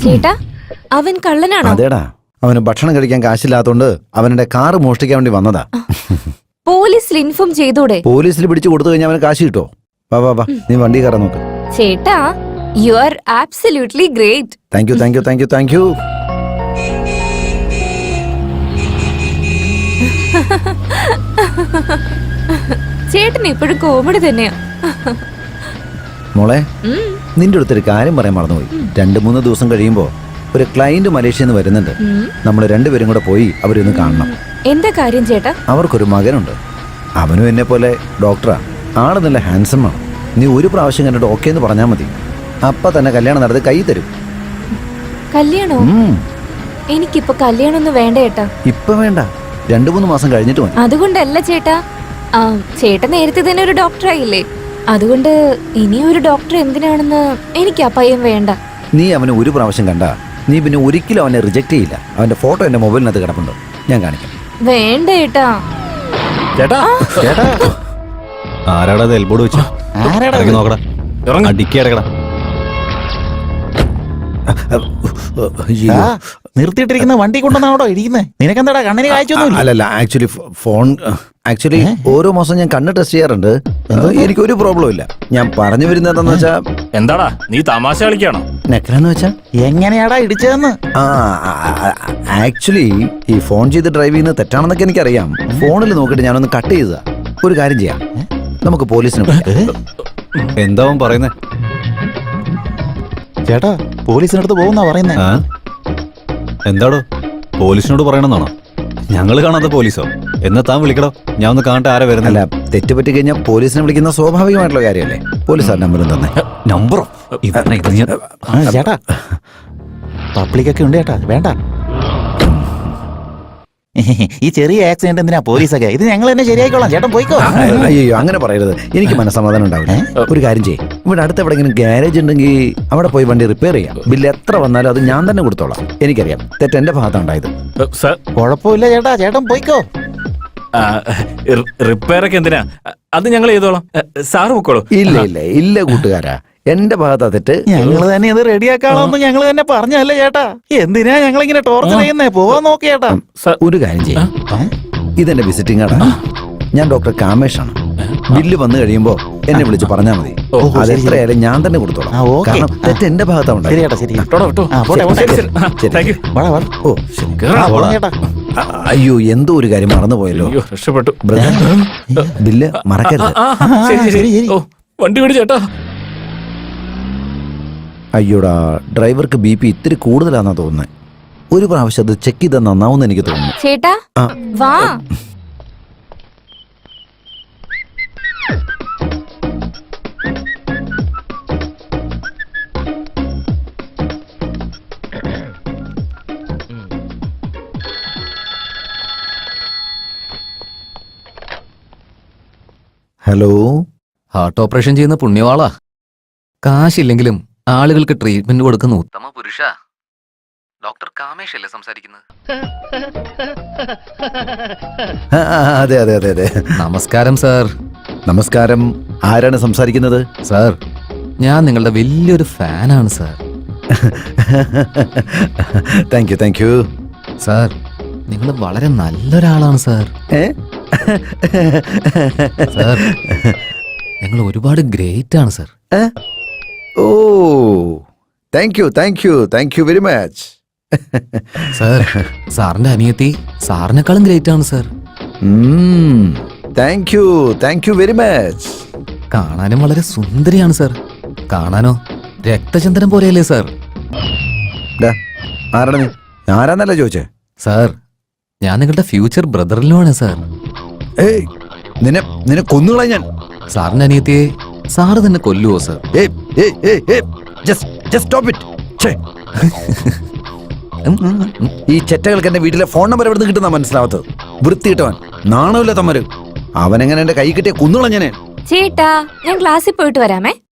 ചേട്ടാ അവൻ കള്ളനാണോ? അതേടാ, അവന് ഭക്ഷണം കഴിക്കാൻ കാശില്ലാത്തോണ്ട് അവന്റെ കാറ് മോഷ്ടിക്കാൻ വേണ്ടി വന്നതാ. പോലീസിൽ ഇൻഫോം ചെയ്തൂടെ? പോലീസിൽ പിടിച്ചു കൊടുത്തു കഴിഞ്ഞാൽ അവന് കാശ് കിട്ടോ? വാ വാ വാ, നീ വണ്ടി കയറാൻ നോക്ക്. ചേട്ടാ you are absolutely great. Thank you thank you thank you thank U. ചേട്ടൻ ഇപ്പോഴും കോമഡി തന്നെയാ. മോളെ, നിന്റെ അടുത്തൊരു കാര്യം പറയാൻ മറന്നുപോയി. 2-3 ദിവസം കഴിയുമ്പോ ഒരു ക്ലയന്റ് മലേഷ്യയിൽ നിന്ന് വരുന്നുണ്ട്. നമ്മൾ രണ്ടുപേരും കൂടെ പോയി അവരൊന്ന് കാണണം. എന്താ കാര്യം ചേട്ടാ? അവർക്കൊരു മകനുണ്ട്. അവനും എന്നെ പോലെ ഡോക്ടറാ. ആള് നല്ല ഹാൻസം ആണ്. നീ ഒരു പ്രാവശ്യം കണ്ടിട്ട് ഓക്കെ എന്ന് പറഞ്ഞാൽ മതി. അപ്പ തന്നെ കല്യാണം നടത്തി കൈ തരും. കല്യാണോ? എനിക്കിപ്പോ കല്യാണമൊന്നും വേണ്ട ചേട്ടാ. ഇപ്പൊ വേണ്ട, 2-3 മാസം കഴിഞ്ഞിട്ട് മതി. അതുകൊണ്ടല്ല ചേട്ടാ, ചേട്ടൻ നേരത്തെ തന്നെ ഒരു ഡോക്ടറായില്ലേ, അതുകൊണ്ട് ഇനിയൊരു ഡോക്ടർ എന്തിനാണെന്ന് എനിക്ക് ആ പയ്യൻ വേണ്ട. നീ അവനെ ഒരു പ്രാവശ്യം കണ്ട നീ പിന്നെ ഒരിക്കലും അവനെ റിജക്ട് ചെയ്യില്ല. അവന്റെ ഫോട്ടോ എന്റെ മൊബൈലിനകത്ത് കിടപ്പുണ്ട്, ഞാൻ കാണിക്കാം. വേണ്ട ചേട്ടാ. ചേട്ടാ ചേട്ടാ, ആരാടാ എൽബോർഡ് വെച്ചു? ആരാടാ നോക്കടാ, അടിക്കടക്കടാ. നിർത്തിയിട്ടിരിക്കുന്ന വണ്ടി കൊണ്ടുവന്നാണോ ഇരിക്കുന്നത്? നിനക്കെന്താടാ കണ്ണിന് കാഴ്ചയൊന്നും? അല്ലല്ല, ആക്ച്വലി ഓരോ മാസം ഞാൻ കണ്ണ് ടെസ്റ്റ് ചെയ്യാറുണ്ട്. എനിക്കൊരു പ്രോബ്ലം ഇല്ല. ഞാൻ പറഞ്ഞു വരുന്നത് എന്താന്ന് വെച്ചാ, എന്താടാ നീ തമാശ കളിക്കാണോ? നെക്കലെന്ന് വെച്ചാ എങ്ങനെയാടാ ഇടിച്ചതെന്ന്? ആക്ച്വലി ഈ ഫോൺ ചെയ്ത് ഡ്രൈവ് ചെയ്യുന്നത് തെറ്റാണെന്നൊക്കെ എനിക്കറിയാം. ഫോണിൽ നോക്കിയിട്ട് ഞാനൊന്ന് കട്ട് ചെയ്തതാ. ഒരു കാര്യം ചെയ്യാം, നമുക്ക് പോലീസിനെ വിളിക്കാം. എന്താ അവൻ പറയുന്നേ? ചേട്ടാ പോലീസിനടുത്ത് പോകുന്നാ പറയുന്നേ. എന്താടോ, പോലീസിനോട് പറയണമെന്നാണോ? ഞങ്ങള് കാണാത്ത പോലീസോ? എന്നാ താൻ വിളിക്കടോ, ഞാൻ ഒന്ന് കാണട്ടെ ആരാ വരുന്നില്ല. തെറ്റ് പറ്റി കഴിഞ്ഞാൽ പോലീസിനെ വിളിക്കുന്ന സ്വാഭാവികമായിട്ടുള്ള കാര്യമല്ലേ. പോലീസ് നമ്പറും തന്നെ. നമ്പറോ? ചേട്ടാ പബ്ലിക്കൊക്കെ ഉണ്ട് ചേട്ടാ, വേണ്ട. ഈ ചെറിയ ആക്സിഡന്റ് എന്തിനാ പോലീസൊക്കെ? ഇത് ഞങ്ങൾ തന്നെ ശരിയായിക്കോളാം, ചേട്ടൻ പോയിക്കോ. അയ്യോ അങ്ങനെ പറയരുത്, എനിക്ക് മനസ്സമാധാനം ഉണ്ടാവില്ല. ഒരു കാര്യം ചെയ്യും, ഇവിടെ അടുത്ത് എവിടെയെങ്കിലും ഗ്യാരേജ് ഉണ്ടെങ്കിൽ അവിടെ പോയി വണ്ടി റിപ്പയർ ചെയ്യാം. ബില്ല് എത്ര വന്നാലും അത് ഞാൻ തന്നെ കൊടുത്തോളാം. എനിക്കറിയാം തെറ്റ് എന്റെ ഭാഗത്താണ് ഉണ്ടായത്. കുഴപ്പമില്ല ചേട്ടാ, ചേട്ടൻ പോയിക്കോ. റിപ്പയർ ഒക്കെ എന്തിനാ? അത് ഞങ്ങൾ ചെയ്തോളാം, സാറ് പൊക്കോളൂ. ഇല്ല ഇല്ല ഇല്ല കൂട്ടുകാരാ, എന്റെ ഭാഗത്താ തെറ്റ്. ഞങ്ങള് തന്നെ ഇത് റെഡിയാക്കാളോന്ന് ഞങ്ങള് തന്നെ പറഞ്ഞല്ലേ ചേട്ടാ. എന്തിനാ ഞങ്ങളിങ്ങനെ ടോർച്ചർ ചെയ്യുന്നേ? പോവാൻ നോക്കി ചേട്ടാ. ഒരു കാര്യം ചെയ്യാം, ഇതെന്റെ വിസിറ്റിംഗ് കാർഡാണ്. ഞാൻ ഡോക്ടർ കാമേഷാണ്. ബില്ല് വന്നു കഴിയുമ്പോ എന്നെ വിളിച്ച് പറഞ്ഞാൽ മതി. അത് എത്രയായാലും ഞാൻ തന്നെ കൊടുത്തോളാം. കാരണം തെറ്റ് എന്റെ ഭാഗത്താണ്. അയ്യോ, എന്തോ ഒരു കാര്യം മറന്നുപോയല്ലോ. രക്ഷപ്പെട്ടു. ബില്ല് മറക്കരുത്. വണ്ടി വിടി ചേട്ടാ. അയ്യോടാ, ഡ്രൈവർക്ക് BP ഇത്തിരി കൂടുതലാന്നാ തോന്നുന്നത്. ഒരു പ്രാവശ്യം അത് ചെക്ക് ചെയ്താൽ നന്നാവുമെന്ന് എനിക്ക് തോന്നുന്നു. ചേട്ടാ വാ. ഹലോ, ഹാർട്ട് ഓപ്പറേഷൻ ചെയ്യുന്ന പുണ്യവാളാ. കാശില്ലെങ്കിലും ആളുകൾക്ക് ട്രീറ്റ്മെന്റ് കൊടുക്കുന്ന ഉത്തമ പുരുഷ. ഡോക്ടർ കാമേഷ് അല്ലേ സംസാരിക്കുന്നത്? അതെ അതെ അതെ അതെ. നമസ്കാരം സാർ. നമസ്കാരം. ആരാണ് സംസാരിക്കുന്നത്? സാർ, ഞാൻ നിങ്ങളുടെ വലിയൊരു ഫാനാണ് sir. Thank you thank you. Sir, നിങ്ങൾ വളരെ നല്ലൊരാളാണ് സാർ. സാർ, നിങ്ങൾ ഒരുപാട് ഗ്രേറ്റ് ആണ് സാർ. ഓ, thank you thank you thank you very much. Sir, സാറിന്റെ അനിയത്തി സാറിനേക്കാളും ഗ്രേറ്റ് ആണ് sir. Thank you very much. കാണാനും വളരെ സുന്ദരിയാണ് സാർ. കാണാനോ രക്തചന്ദ്രൻ പോലെയല്ലേ സാർ? ആരാണ് നീ? ആരാന്നല്ല ചോദിച്ചേ. സാർ, ഞാൻ നിങ്ങളുടെ ഫ്യൂച്ചർ ബ്രദറിലുമാണ് സാർ. നിന്നെ കൊന്നുകളാ ഞാൻ. സാറിന്റെ അനിയത്തിയെ സാറ് തന്നെ കൊല്ലുവോ സാർ? ഈ ചെറ്റകൾക്ക് എന്റെ വീട്ടിലെ ഫോൺ നമ്പർ എവിടെ നിന്ന് കിട്ടുന്ന മനസ്സിലാവത്തത്? വൃത്തിയിട്ടവൻ, നാണമില്ല തമ്മര്. അവനെങ്ങനെ എന്റെ കൈ കിട്ടിയ കുന്നുകളാ ഞാന്. ചേട്ടാ ഞാൻ ക്ലാസ്സിൽ പോയിട്ട് വരാമേ.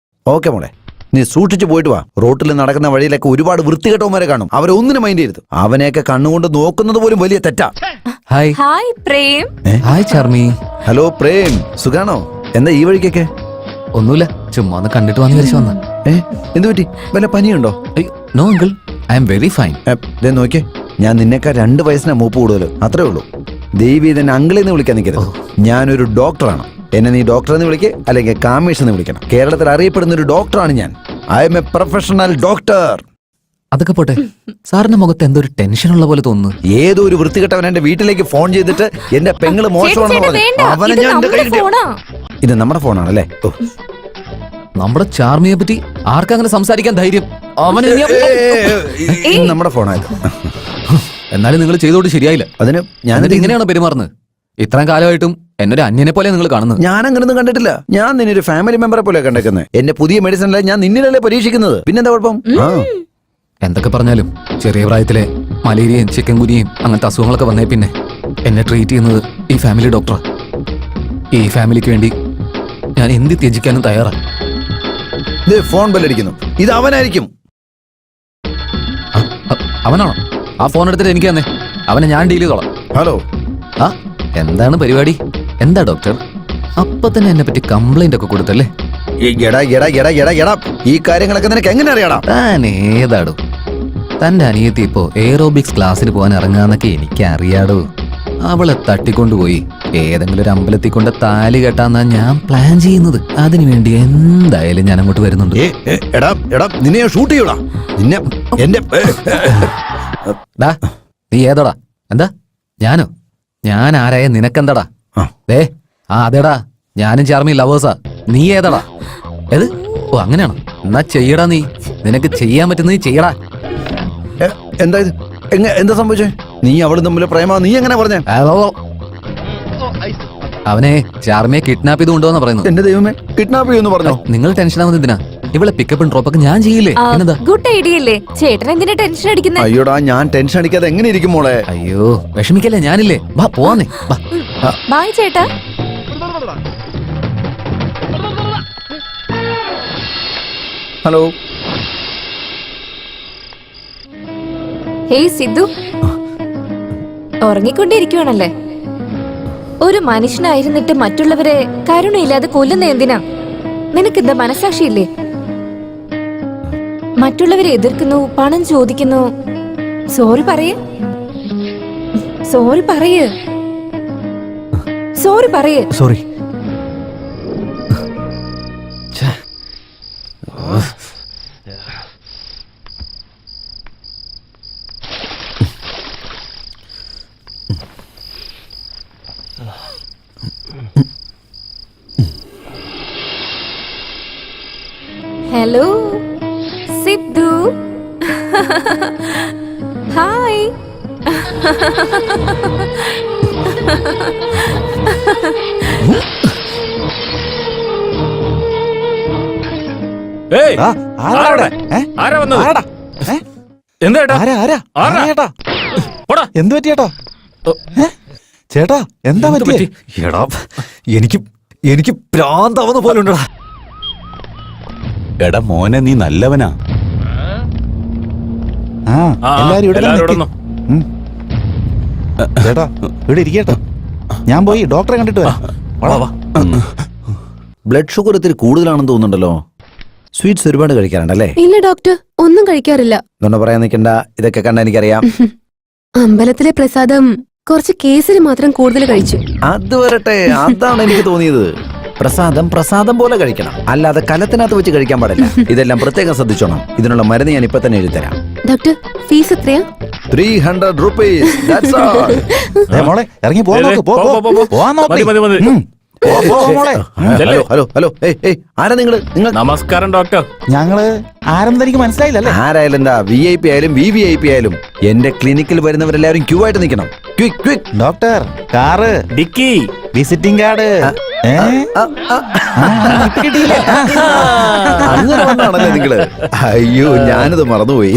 ഓക്കെ മോളെ, നീ സൂക്ഷിച്ചു പോയിട്ട് വാ. റോട്ടിൽ നടക്കുന്ന വഴിയിലൊക്കെ ഒരുപാട് വൃത്തികെട്ടവന്മാരെ കാണും. അവരെ ഒന്നിനും മൈൻഡ് ചെയ്യരുത്. അവനെയൊക്കെ കണ്ണുകൊണ്ട് നോക്കുന്നത് പോലും വലിയ തെറ്റാ. Hi. Hi Prem. Hi Charmi. Hello Prem, സുഖാണോ? എന്താ ഈ വഴിക്കൊക്കെ? ഒന്നുമില്ല, ചുമ്മാ ഒന്ന് കണ്ടിട്ട് വന്ന് വിളിച്ചു വന്ന. എന്ത് പറ്റി? വല്ല പനിയുണ്ടോ? No uncle, I am very fine. നോക്കിയേ, ഞാൻ നിന്നേക്കാൾ 2 വയസ്സിനാ മൂപ്പ് കൂടുതൽ, അത്രേ ഉള്ളൂ. ദേവി തന്നെ അങ്കിളിന്ന് വിളിക്കാൻ നിൽക്കരുത്. ഞാനൊരു ഡോക്ടറാണ്. എന്നെ നീ ഡോക്ടർ എന്ന് വിളിക്കുക, അല്ലെങ്കിൽ കാമേഷ് എന്ന് വിളിക്കണം. കേരളത്തിൽ അറിയപ്പെടുന്ന ഒരു ഡോക്ടറാണ് ഞാൻ. I M A professional doctor. അതൊക്കെ പോട്ടെ, സാറിന്റെ മുഖത്ത് എന്തോ ഒരു ടെൻഷൻ ഉള്ള പോലെ തോന്നുന്നു. ഏതോ ഒരു വൃത്തികെട്ടവൻ എന്റെ വീട്ടിലേക്ക് ഫോൺ ചെയ്തിട്ട് എന്റെ പെങ്ങള് മോശമാണെന്ന് പറഞ്ഞു. അവനെ ഞാൻ എന്റെ കയ്യിൽ കിട്ടിയ- ഇത് നമ്മുടെ ഫോണാണല്ലേ? ഓ, നമ്മുടെ ചാർമിയെ പറ്റി ആർക്കങ്ങനെ സംസാരിക്കാൻ ധൈര്യം? അവന് ഇത് നമ്മുടെ ഫോണായത്. എന്നാലും നിങ്ങൾ ചെയ്തോട്ട് ശരിയായില്ല. അതിന് ഞാനിത് ഇങ്ങനെയാണോ പെരുമാറുന്നത്? ഇത്രയും കാലമായിട്ടും എന്നൊരു അന്യനെ പോലെ നിങ്ങൾ കാണുന്നത്. ഞാൻ അങ്ങനൊന്നും കണ്ടിട്ടില്ല. ഞാൻ നിന്നൊരു ഫാമിലി മെമ്പറെ പോലെ കണ്ടേക്കുന്നത്. എന്റെ പുതിയ മെഡിസിനല്ല ഞാൻ നിന്നിലല്ലേ പരീക്ഷിക്കുന്നത്. പിന്നെന്താ കുഴപ്പം? ആ, എന്തൊക്കെ പറഞ്ഞാലും ചെറിയ പ്രായത്തിലെ മലേറിയയും ചിക്കൻ ഗുനിയും അങ്ങനത്തെ അസുഖങ്ങളൊക്കെ വന്നേ പിന്നെ എന്നെ ട്രീറ്റ് ചെയ്യുന്നത് ഈ ഫാമിലി ഡോക്ടറാ. ഈ ഫാമിലിക്ക് വേണ്ടി ഞാൻ എന്ത് ത്യജിക്കാനും തയ്യാറാണ്. ദേ ഫോൺ ബെല്ലടിക്കുന്നു. ഇത് അവനായിരിക്കും. അവനാണോ? ആ ഫോൺ എടുത്തിട്ട് എനിക്ക് തന്നെ. അവനെ ഞാൻ ഡീൽ ചെയ്തോളാം. ഹലോ, ആ എന്താണ് പരിപാടി? എന്താ ഡോക്ടർ? അപ്പൊ തന്നെ എന്നെ പറ്റി കംപ്ലൈന്റ് ഒക്കെ കൊടുത്തല്ലേ? എടാ എടാ എടാ എടാ എടാ, ഈ കാര്യങ്ങളൊക്കെ നിനക്ക് എങ്ങനെ അറിയാടാ? താൻ ഏതാടോ? തന്റെ അനിയത്തി ഇപ്പോ എയറോബിക്സ് ക്ലാസ്സിന് പോകാൻ ഇറങ്ങാന്നൊക്കെ എനിക്ക് അറിയാടോ. അവളെ തട്ടിക്കൊണ്ടുപോയി ഏതെങ്കിലും ഒരു അമ്പലത്തിൽ കൊണ്ട് താലി കെട്ടാന്നാ ഞാൻ പ്ലാൻ ചെയ്യുന്നത്. അതിനുവേണ്ടി എന്തായാലും ഞാൻ അങ്ങോട്ട് വരുന്നുണ്ട്. എടാ എടാ, നിന്നെ ഷൂട്ട് ചെയ്യൂടാ. നിന്നെ എന്റെ ഡാ, നീ ഏതോടാ? എന്താ? ഞാനോ? ഞാൻ ആരായ നിനക്കെന്താടാ? ദേ, ആ അതെടാ, ഞാനും ചാർമി ലവേഴ്സാ. നീ ഏതാടാ? ഏത്? ഓ അങ്ങനെയാണോ? എന്നാ ചെയ്യടാ. നിനക്ക് ചെയ്യാൻ പറ്റുന്നത് നീ ചെയ്യടാ. എന്താ ഇത്? എന്താ സംഭവിച്ചേ? നീ അവളും തമ്മിൽ പ്രേമ? നീ എങ്ങനെ പറഞ്ഞേ? അവനെ ചാർമിയെ കിഡ്നാപ്പ് ചെയ്ത് കൊണ്ടുവന്നാ പറയുന്നത്. എന്റെ ദൈവമേ, കിഡ്നാപ്പ് ചെയ്യുമെന്ന് പറഞ്ഞോ? നിങ്ങൾ ടെൻഷൻ ആവുന്നത് എന്തിനാ? ഇവിടെ പിക്കപ്പും ഡ്രോപ്പൊക്കെ ഞാൻ ചെയ്യില്ലേ? എന്നതാ? ഗുഡ് ഐഡിയ അല്ലേ? ചേട്ടൻ എന്തിനാ ടെൻഷൻ അടിക്കുന്നത്? അയ്യോടാ, ഞാൻ ടെൻഷൻ അടിക്കാതെ എങ്ങനെ ഇരിക്കും മോളെ? അയ്യോ വിഷമിക്കല്ലേ, ഞാനില്ലേ. വാ പോവാന്നേ. ബായ് ചേട്ടാ. ഹലോ. ഹേയ് സിദ്ധു, ഉറങ്ങിക്കൊണ്ടിരിക്കുവാണല്ലേ? ഒരു മനുഷ്യനായിരുന്നിട്ട് മറ്റുള്ളവരെ കരുണയില്ലാതെ കൊല്ലുന്ന എന്തിനാ? നിനക്കെന്താ മനസാക്ഷിയില്ലേ? മറ്റുള്ളവരെ എതിർക്കുന്നു, പണം ചോദിക്കുന്നു. സോറി പറയേ, സോറി പറയേ, സോറി പറയേ. സോറി. ഹലോ സിദ്ധു. ഹായ്. ഏയ്, ആരാ അവിടെ? ആരാ വന്നത്? ആരാ? എന്താ ഏട്ടാ? ആരാ ആരാ ആരാ? ആരാ ചേട്ടാ? പോടാ. എന്ത് പറ്റി ചേട്ടാ? ചേട്ടാ എന്താ എന്ത് പറ്റി? എടാ, എനിക്ക് ഭ്രാന്താവുന്ന പോലെ ഉണ്ടടാ. എടാ മോനെ, നീ നല്ലവനാ. ആ എല്ലാരും ഇവിടെ എല്ലാവരും നിക്ക്. ഇവിടെ ഉം. ചേട്ടാ ഇവിടെ ഇരിക്കട്ടോ, ഞാൻ പോയി ഡോക്ടറെ കണ്ടിട്ട് വരാം. വാടാ, വാ. ബ്ലഡ് ഷുഗർ ഇത്തിരി കൂടുതലാണെന്ന് തോന്നുന്നുണ്ടല്ലോ. സ്വീറ്റ്സ് ഒരുപാട് കഴിക്കാറുണ്ടല്ലേ? ഇല്ല ഡോക്ടർ, ഒന്നും കഴിക്കാറില്ല. ഇതൊന്നും പറയാൻ നിൽക്കണ്ട, ഇതൊക്കെ കണ്ട എനിക്കറിയാം. അമ്പലത്തിലെ പ്രസാദം കുറച്ച് കേസരി മാത്രം കൂടുതൽ കഴിച്ചു. അത് വരട്ടെ, അതാണ് എനിക്ക് തോന്നിയത്. പ്രസാദം പ്രസാദം പോലെ കഴിക്കണം, അല്ലാതെ കലത്തിനകത്ത് വെച്ച് കഴിക്കാൻ പാടില്ല. ഇതെല്ലാം പ്രത്യേകം ശ്രദ്ധിച്ചോണം. ഇതിനുള്ള മരുന്ന് ഞാൻ ഇപ്പൊ തന്നെ എഴുതിത്തരാം. ഡോക്ടർ, ഫീസ് എത്രയാ? 300 rupees. That's all. മോളെ ഇറങ്ങി പോവാൻ നോക്ക്. പോ, പോ, പോ, പോ. പോവാൻ നോക്ക്. മതി, മതി, മതി. ഉം. പോ, പോ, മോളെ. Hello hello hello. ഏയ് ആരാ നിങ്ങൾ? നമസ്കാരം ഡോക്ടർ. ഞങ്ങള് ആരെന്ന് എനിക്ക് മനസ്സിലായില്ലല്ലേ? ആരായാലും എന്താ, VIP ആയാലും VVIP ആയാലും എന്റെ ക്ലിനിക്കിൽ വരുന്നവരെല്ലാവരും ക്യൂ ആയിട്ട് നിൽക്കണം. Quick quick. Doctor, car, dicky, visiting card. അങ്ങനെ വന്നാണല്ലേ നിങ്ങള്? അയ്യോ, ഞാനിത് മറന്നുപോയി.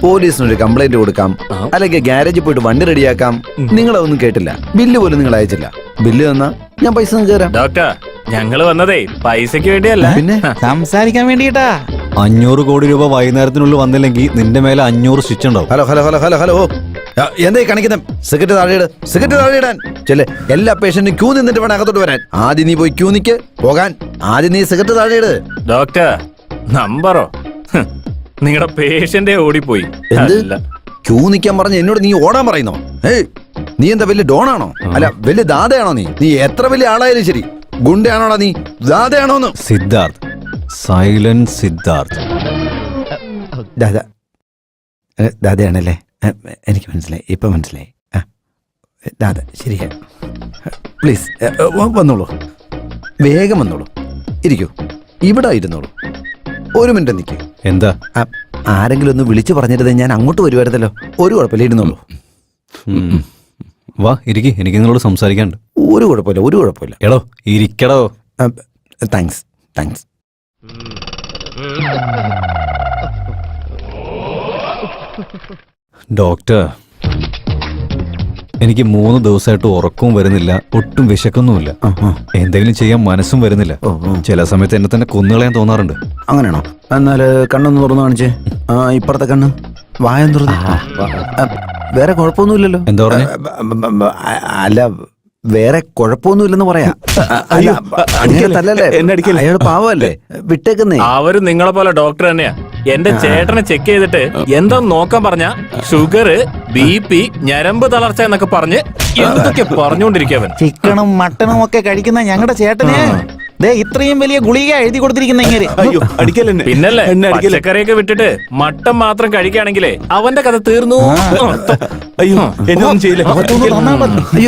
പോലീസിനൊരു കംപ്ലൈന്റ് കൊടുക്കാം, അല്ലെങ്കിൽ ഗ്യാരേജിൽ പോയിട്ട് വണ്ടി റെഡിയാക്കാം. നിങ്ങളതൊന്നും കേട്ടില്ല. ബില്ല് പോലും നിങ്ങൾ അയച്ചില്ല. ബില്ല് തന്നാ ഞാൻ പൈസ നിങ്ങൾക്ക് തരാം. ഡോക്ടർ, ഞങ്ങള് വന്നതേ പൈസക്ക് വേണ്ടിയല്ല. പിന്നെ സംസാരിക്കാൻ വേണ്ടിട്ടാ. 500 കോടി രൂപ വൈകുന്നേരത്തിനുള്ളിൽ വന്നില്ലെങ്കിൽ നിന്റെ മേലെ 500 സ്റ്റിച്ച് ഉണ്ടാവും. Hello hello hello hello hello. എന്തായി കാണിക്കുന്ന? സിഗരറ്റ് താഴെയിട്, സിഗരറ്റ് താഴെയിടാൻ. ചെല്ലേ, എല്ലാ പേഷ്യന്റും ക്യൂ നിന്നിട്ട് വേണം അകത്തോട്ട് വരാൻ. ആദ്യം നീ പോയി ക്യൂ നിക്ക്. പോകാൻ ആദ്യം നീ സിഗരറ്റ് താഴെയിട്. ഡോക്ടർ, നമ്പറോ? നിങ്ങളുടെ പേഷ്യന്റെ ഓടിപ്പോയി. എന്ത്? അല്ല. ക്യൂ നിൽക്കാൻ പറഞ്ഞ എന്നോട് നീ ഓടാൻ പറയുന്നോ? ഏയ്, നീ എന്താ വലിയ ഡോണാണോ? അല്ല, വലിയ ദാതയാണോ നീ? നീ എത്ര വലിയ ആളായാലും ശരി, ഗുണ്ടയാണോടാ നീ? ദാതയാണോന്ന്? സിദ്ധാർത്ഥ്, സൈലന്റ് സിദ്ധാർത്ഥ്. ദാദ ദാദയാണല്ലേ? എനിക്ക് മനസ്സിലായി, ഇപ്പൊ മനസ്സിലായി. ദാദ ശരിയാ. പ്ലീസ് വന്നോളൂ, വേഗം വന്നോളൂ. ഇരിക്കൂ, ഇവിടെ ഇരുന്നോളൂ. ഒരു മിനിറ്റ് നിൽക്കേ. എന്താ? ആരെങ്കിലും ഒന്ന് വിളിച്ചു പറഞ്ഞിരുന്നത് ഞാൻ അങ്ങോട്ട് വരുമായിരുന്നല്ലോ. ഒരു കുഴപ്പമില്ല, ഇരുന്നോളൂ. വാ ഇരിക്കി, എനിക്ക് നിങ്ങളോട് സംസാരിക്കാനുണ്ട്. ഒരു കുഴപ്പമില്ല, ഒരു കുഴപ്പമില്ല. എടോ ഇരിക്കടോ. Thanks, thanks. ഡോക്ടർ, എനിക്ക് 3 ദിവസമായിട്ട് ഉറക്കവും വരുന്നില്ല, ഒട്ടും വിശക്കൊന്നുമില്ല, എന്തെങ്കിലും ചെയ്യാൻ മനസ്സും വരുന്നില്ല. ചില സമയത്ത് എന്നെ തന്നെ കൊന്നുകളയാൻ തോന്നാറുണ്ട്. അങ്ങനെയാണോ? എന്നാല് കണ്ണൊന്ന് തുറന്നു കാണിച്ചേ. ഇപ്പുറത്തെ കണ്ണ്, വായം തുറന്നു. വേറെ കുഴപ്പമൊന്നുമില്ലല്ലോ? എന്താ പറഞ്ഞേ? അല്ല, വേറെ കുഴപ്പമൊന്നുമില്ലെന്ന് പറയാ. അയ്യോ, അങ്ങനെ തല്ലല്ലേ, എന്നെ അടിക്കല്ലേ. അയാൾ പാവല്ലേ, വിട്ടേക്കുന്നേ. അവര് നിങ്ങളെ പോലെ ഡോക്ടർ തന്നെയാ. എന്റെ ചേട്ടനെ ചെക്ക് ചെയ്തിട്ട് എന്താ നോക്കാൻ പറഞ്ഞ ഷുഗർ, BP, ഞരമ്പ് തളർച്ച എന്നൊക്കെ പറഞ്ഞ് എന്തൊക്കെ പറഞ്ഞുകൊണ്ടിരിക്കവൻ. ചിക്കനും മട്ടനും ഒക്കെ കഴിക്കുന്ന ഞങ്ങളുടെ ചേട്ടന് ദേ ഇത്രയും വലിയ ഗുളിക എഴുതി കൊടുത്തിരിക്കുന്ന ഇങ്ങനെ. അയ്യോ അടിക്കല്ലേ. പിന്നല്ലേ, പച്ചക്കറിയൊക്കെ വിട്ടിട്ട് മട്ടൻ മാത്രം കഴിക്കുകയാണെങ്കിലേ അവന്റെ കഥ തീർന്നു. അയ്യോ, എന്നൊന്നും ചെയ്യില്ല. അയ്യോ